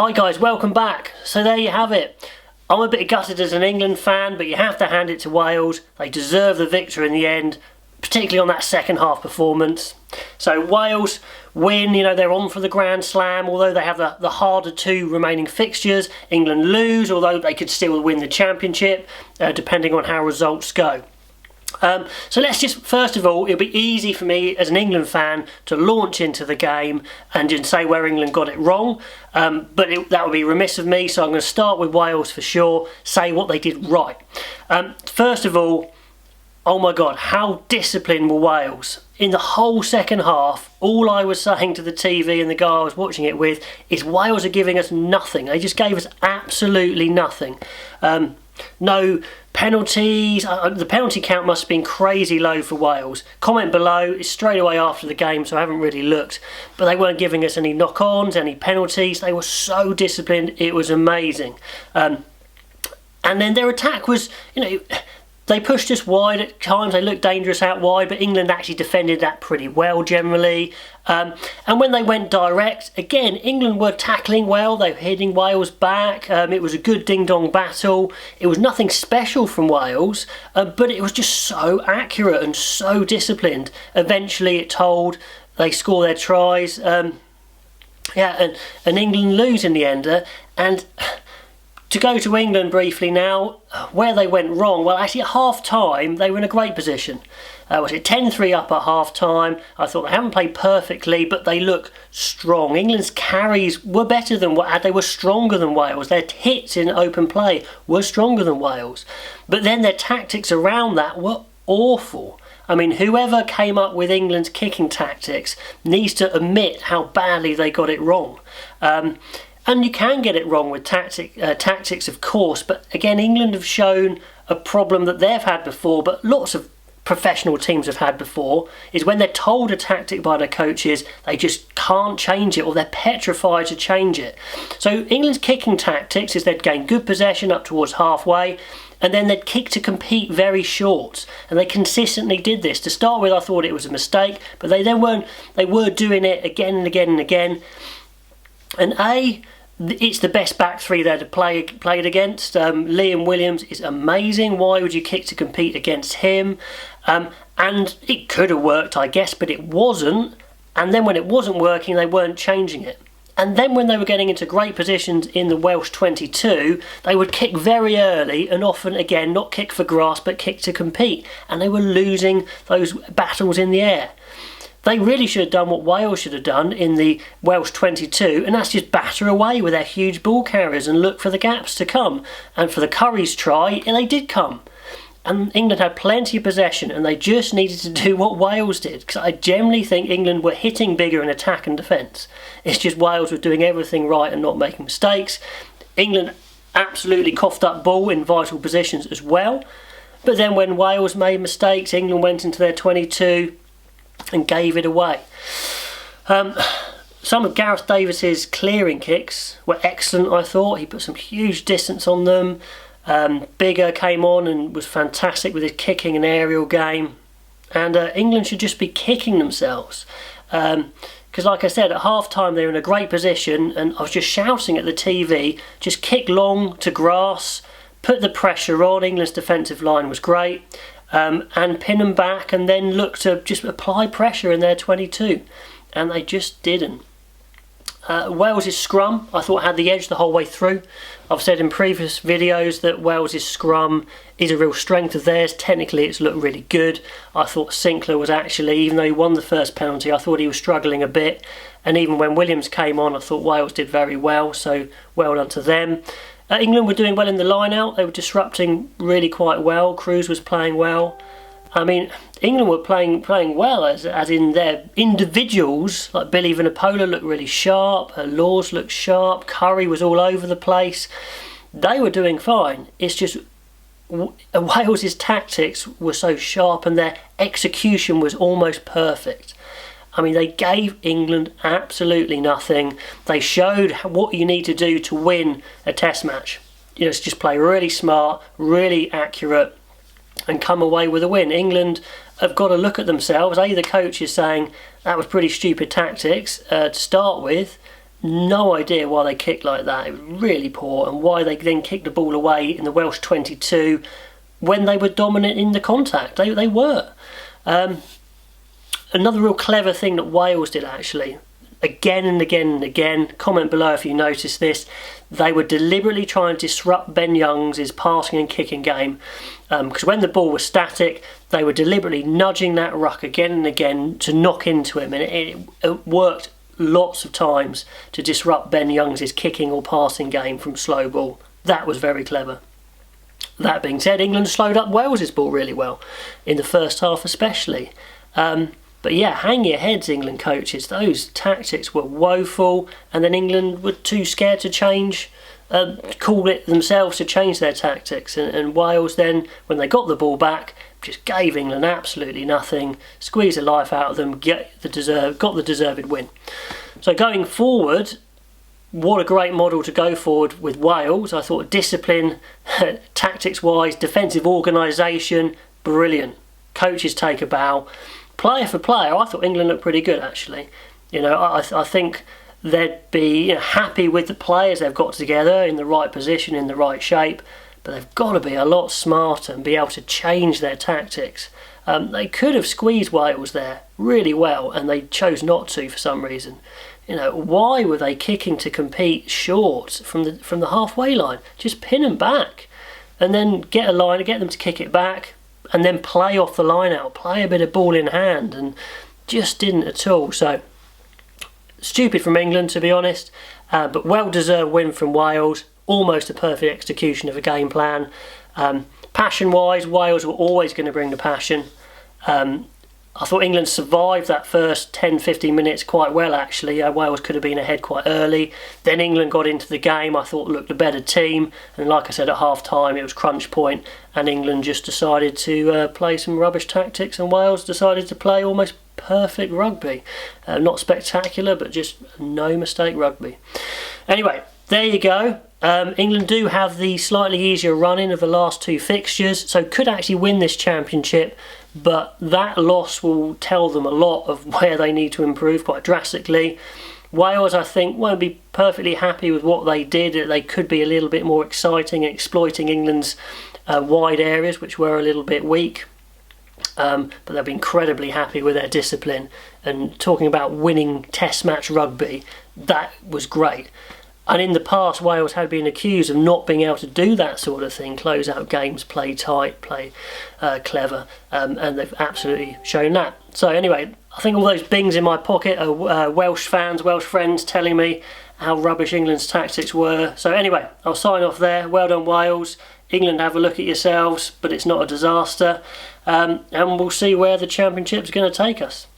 Hi guys, welcome back. So there you have it. I'm a bit gutted as an England fan, but you have to hand it to Wales. They deserve the victory in the end, particularly on that second half performance. So Wales win, they're on for the Grand Slam, although they have the harder two remaining fixtures. England lose, although they could still win the championship, depending on how results go. So let's just, first of all, it'll be easy for me as an England fan to launch into the game and just say where England got it wrong, but that would be remiss of me, so I'm going to start with Wales for sure, say what they did right. First of all, oh my God, how disciplined were Wales? In the whole second half, all I was saying to the TV and the guy I was watching it with is Wales are giving us nothing. They just gave us absolutely nothing. No penalties. The penalty count must have been crazy low for Wales. Comment below. It's straight away after the game, so I haven't really looked. But they weren't giving us any knock-ons, any penalties. They were so disciplined. It was amazing. And then their attack was, they pushed us wide at times. They looked dangerous out wide, but England actually defended that pretty well generally. And when they went direct, again, England were tackling well. They were hitting Wales back. It was a good ding-dong battle. It was nothing special from Wales, but it was just so accurate and so disciplined. Eventually it told. They score their tries. And England lose in the end. And to go to England briefly now, where they went wrong, well actually at half time they were in a great position. Was it 10-3 up at half time? I thought they haven't played perfectly, but they look strong. England's carries were better than they were stronger than Wales. Their hits in open play were stronger than Wales. But then their tactics around that were awful. I mean, whoever came up with England's kicking tactics needs to admit how badly they got it wrong. And you can get it wrong with tactics, of course, but again, England have shown a problem that they've had before, but lots of professional teams have had before, is when they're told a tactic by their coaches, they just can't change it, or they're petrified to change it. So England's kicking tactics is they'd gain good possession up towards halfway, and then they'd kick to compete very short, and they consistently did this. To start with, I thought it was a mistake, but they were doing it again and again and again. And it's the best back three there to played against. Liam Williams is amazing. Why would you kick to compete against him? And it could have worked, I guess, but it wasn't. And then when it wasn't working, they weren't changing it. And then when they were getting into great positions in the Welsh 22, they would kick very early and often, again, not kick for grass, but kick to compete. And they were losing those battles in the air. They really should have done what Wales should have done in the Welsh 22, and that's just batter away with their huge ball carriers and look for the gaps to come. And for the Curry's try, they did come. And England had plenty of possession, and they just needed to do what Wales did, because I generally think England were hitting bigger in attack and defence. It's just Wales were doing everything right and not making mistakes. England absolutely coughed up ball in vital positions as well. But then when Wales made mistakes, England went into their 22 and gave it away. Some of Gareth Davies's clearing kicks were excellent, I thought. He put some huge distance on them. Bigger came on and was fantastic with his kicking and aerial game. And England should just be kicking themselves. Because like I said, at half-time they were in a great position, and I was just shouting at the TV, just kick long to grass, put the pressure on. England's defensive line was great. And pin them back and then look to just apply pressure in their 22. And they just didn't. Wales' scrum, I thought, had the edge the whole way through. I've said in previous videos that Wales' scrum is a real strength of theirs. Technically, it's looked really good. I thought Sinclair was actually, even though he won the first penalty, I thought he was struggling a bit. And even when Williams came on, I thought Wales did very well, so well done to them. England were doing well in the line-out. They were disrupting really quite well. Cruz was playing well. I mean, England were playing well, as in their individuals, like Billy Vunipola looked really sharp, Laws looked sharp, Curry was all over the place. They were doing fine. It's just Wales' tactics were so sharp and their execution was almost perfect. I mean, they gave England absolutely nothing. They showed what you need to do to win a test match. It's just play really smart, really accurate, and come away with a win. England have got to look at themselves. The coach is saying that was pretty stupid tactics to start with, no idea why they kicked like that. It was really poor, and why they then kicked the ball away in the Welsh 22 when they were dominant in the contact. They were. Another real clever thing that Wales did, actually, again and again and again, comment below if you noticed this, they were deliberately trying to disrupt Ben Youngs' passing and kicking game, because when the ball was static, they were deliberately nudging that ruck again and again to knock into him, and it worked lots of times to disrupt Ben Youngs' kicking or passing game from slow ball. That was very clever. That being said, England slowed up Wales' ball really well, in the first half especially. But yeah, hang your heads, England coaches. Those tactics were woeful, and then England were too scared to change, call it themselves to change their tactics. And Wales then, when they got the ball back, just gave England absolutely nothing, squeezed the life out of them, got the deserved win. So going forward, what a great model to go forward with Wales. I thought discipline, tactics-wise, defensive organisation, brilliant. Coaches take a bow. Player for player, I thought England looked pretty good, actually. I think they'd be happy with the players they've got together in the right position, in the right shape, but they've got to be a lot smarter and be able to change their tactics. They could have squeezed Wales there really well, and they chose not to for some reason. Why were they kicking to compete short from the halfway line? Just pin them back, and then get a line, get them to kick it back, and then play off the line out, play a bit of ball in hand, and just didn't at all. So stupid from England, to be honest, but well-deserved win from Wales. Almost a perfect execution of a game plan. Passion-wise, Wales were always going to bring the passion. I thought England survived that first 10-15 minutes quite well, actually. Wales could have been ahead quite early. Then England got into the game, I thought looked a better team. And like I said, at half-time, it was crunch point, and England just decided to play some rubbish tactics, and Wales decided to play almost perfect rugby. Not spectacular, but just no-mistake rugby. Anyway, there you go. England do have the slightly easier run-in of the last two fixtures, so could actually win this championship, but that loss will tell them a lot of where they need to improve quite drastically. Wales, I think, won't be perfectly happy with what they did. They could be a little bit more exciting, exploiting England's wide areas, which were a little bit weak. But they'll be incredibly happy with their discipline. And talking about winning test match rugby, that was great. And in the past, Wales had been accused of not being able to do that sort of thing, close out games, play tight, play clever, and they've absolutely shown that. So anyway, I think all those bings in my pocket are Welsh fans, Welsh friends telling me how rubbish England's tactics were. So anyway, I'll sign off there. Well done, Wales. England, have a look at yourselves, but it's not a disaster. And we'll see where the championship's going to take us.